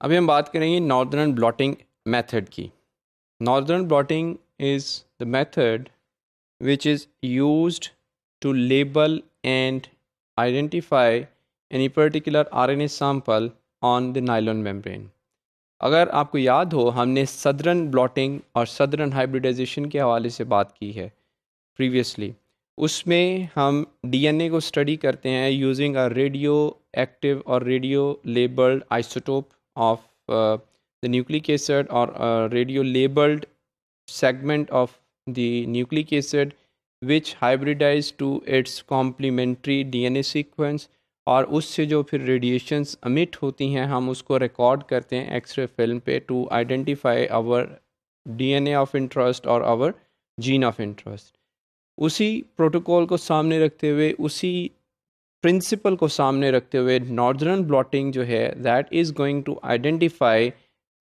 अभी हम बात करेंगे नॉर्दर्न ब्लॉटिंग मेथड की। Northern blotting is the method which is used to label and identify any particular RNA sample on the nylon membrane। अगर आपको याद हो, हमने सदर्न ब्लॉटिंग और सदर्न हाइब्रिडाइजेशन के हवाले से बात की है प्रीवियसली। उसमें हम डीएनए को स्टडी करते हैं यूजिंग अ रेडियो एक्टिव और radio labelled isotope of the nucleic acid और radio labelled segment of the nucleic acid which hybridize to its complementary DNA sequence, और उससे जो फिर रेडिएशंस अमिट होती हैं हम उसको रिकॉर्ड करते हैं एक्सरे फिल्म पे to identify our DNA of interest और आवर जीन ऑफ इंटरेस्ट। उसी प्रोटोकॉल को सामने रखते हुए, उसी प्रिंसिपल को सामने रखते हुए नॉर्दर्न ब्लॉटिंग जो है that is going to identify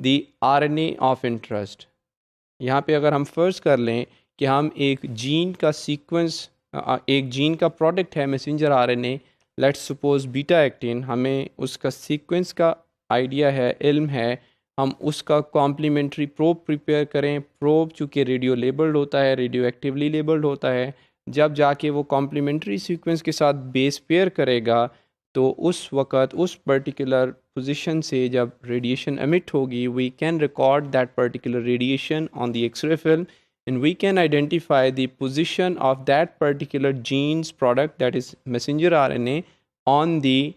the RNA of interest. यहाँ पे अगर हम फ़र्ज़ कर लें कि हम एक जीन का सीक्वेंस, एक जीन का प्रोडक्ट है messenger RNA, let's suppose beta actin, हमें उसका सीक्वेंस का आइडिया है, इल्म है, हम उसका कॉम्प्लीमेंट्री प्रोब प्रिपेयर करें। प्रोब चूँकि रेडियो लेबल्ड होता है, रेडियो एक्टिवली लेबल्ड होता है, जब जाके वो कॉम्प्लीमेंट्री सीक्वेंस के साथ बेस पेयर करेगा तो उस वक़्त उस पर्टिकुलर पोजीशन से जब रेडिएशन एमिट होगी, we can record that particular radiation on the x-ray film and we can identify the position of that particular gene's product, that is messenger RNA, on the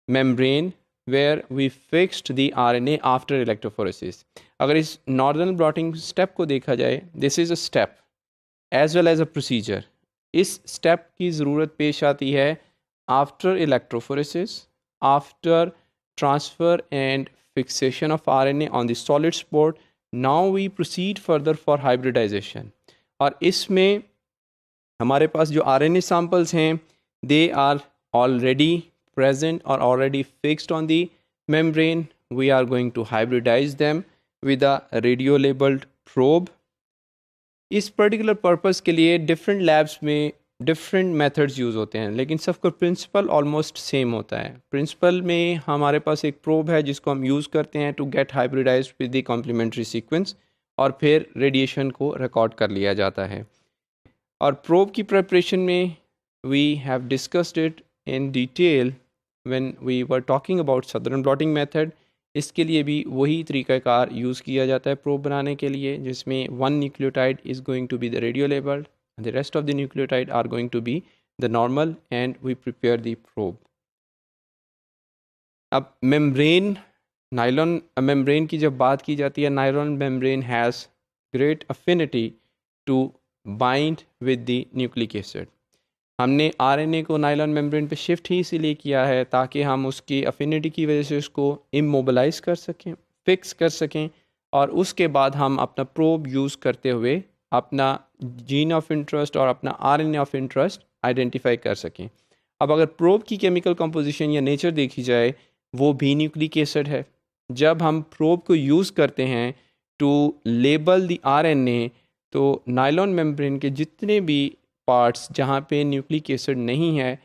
membrane where we fixed the RNA after electrophoresis। अगर इस northern blotting step को देखा जाए, this is a step as well as a procedure. इस step की ज़रूरत पेश आती है after electrophoresis, after transfer and fixation of RNA on the solid spot। now we proceed further for hybridization। और इसमें हमारे पास जो RNA samples हैं they are already present or already fixed on the membrane। we are going to hybridize them with a radio labeled probe। इस particular purpose के लिए different labs में different methods use होते हैं, लेकिन सबका प्रिंसिपल ऑलमोस्ट सेम होता है। प्रिंसिपल में हमारे पास एक प्रोब है जिसको हम यूज़ करते हैं to get hybridized with the complementary sequence, और फिर रेडिएशन को रिकॉर्ड कर लिया जाता है। और प्रोब की प्रिपरेशन में we have discussed it in detail when we were talking about southern blotting method. इसके लिए भी वही तरीक़ाकार यूज़ किया जाता है प्रोब बनाने के लिए, जिसमें one nucleotide is going to be the radio labelled, the rest of the nucleotide are going to be the normal, and we prepare the probe। अब मेम्ब्रेन, नायलॉन मेम्ब्रेन की जब बात की जाती है, nylon membrane has great affinity to bind with the nucleic acid. हमने RNA को nylon membrane पे शिफ्ट ही इसीलिए किया है ताकि हम उसकी अफिनिटी की वजह से उसको इमोबलाइज कर सकें, फिक्स कर सकें, और उसके बाद हम अपना प्रोब यूज़ करते हुए अपना जीन ऑफ इंटरेस्ट और अपना आरएनए ऑफ इंटरेस्ट आइडेंटिफाई कर सकें। अब अगर प्रोब की केमिकल कंपोजिशन या नेचर देखी जाए, वो भी न्यूक्लिक एसिड है। जब हम प्रोब को यूज़ करते हैं टू लेबल द आरएनए, तो नायलॉन मेम्ब्रेन के जितने भी पार्ट्स जहाँ पे न्यूक्लिक एसिड नहीं है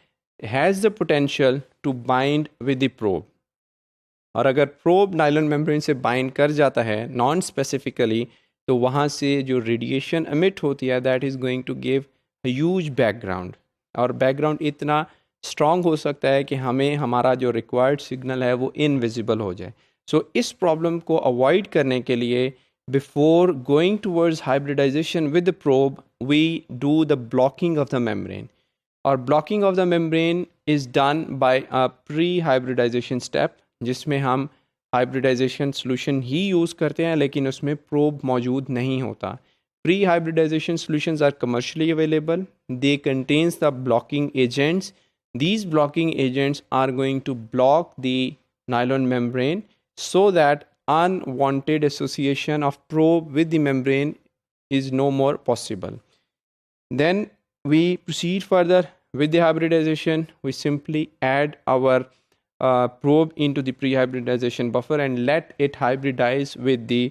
has the potential to bind with the probe. और अगर प्रोब नायलॉन मेम्ब्रेन से बाइंड कर जाता है नॉन स्पेसिफिकली, तो वहाँ से जो रेडिएशन एमिट होती है that is going to give huge background, और बैकग्राउंड इतना स्ट्रॉन्ग हो सकता है कि हमें हमारा जो रिक्वायर्ड सिग्नल है वो इनविजिबल हो जाए। सो इस प्रॉब्लम को अवॉइड करने के लिए before going towards hybridization with the probe we do the blocking of the membrane. और blocking of the membrane is done by a pre hybridization step, जिसमें हम हाइब्रिडाइजेशन सोल्यूशन ही यूज़ करते हैं लेकिन उसमें प्रोब मौजूद नहीं होता। Pre hybridization solutions are commercially available, they contains the blocking agents. these blocking agents are going to block the nylon membrane so that unwanted association of probe with the membrane is no more possible। Then we proceed further with the hybridization। we simply add our probe into the pre-hybridization buffer and let it hybridize with the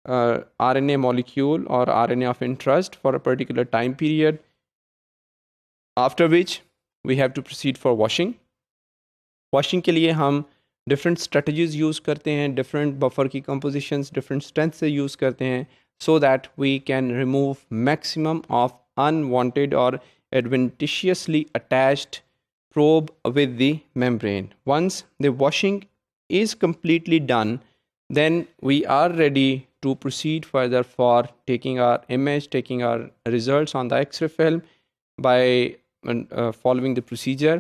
RNA molecule or RNA of interest for a particular time period, after which we have to proceed for washing। washing के लिए हम different strategies use करते हैं, different buffer की compositions different strength से use करते हैं, so that we can remove maximum of unwanted or adventitiously attached probe with the membrane. Once the washing is completely done, then we are ready to proceed further for taking our image, taking our results on the X-ray film by following the procedure.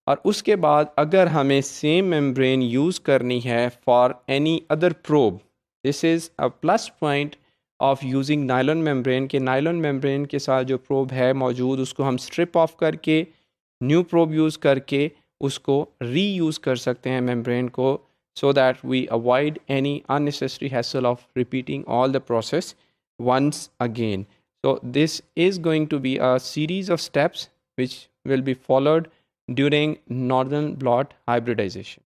और उसके बाद अगर हमें same membrane use करनी है for any other probe, this is a plus point of using nylon membrane के nylon membrane के साथ जो प्रोब है मौजूद उसको हम स्ट्रिप ऑफ करके न्यू प्रोब यूज़ करके उसको री यूज़ कर सकते हैं मेम्ब्रेन को, so that we avoid any unnecessary hassle of repeating all the process once again. So this is going to be a series of steps which will be followed during northern blot hybridization.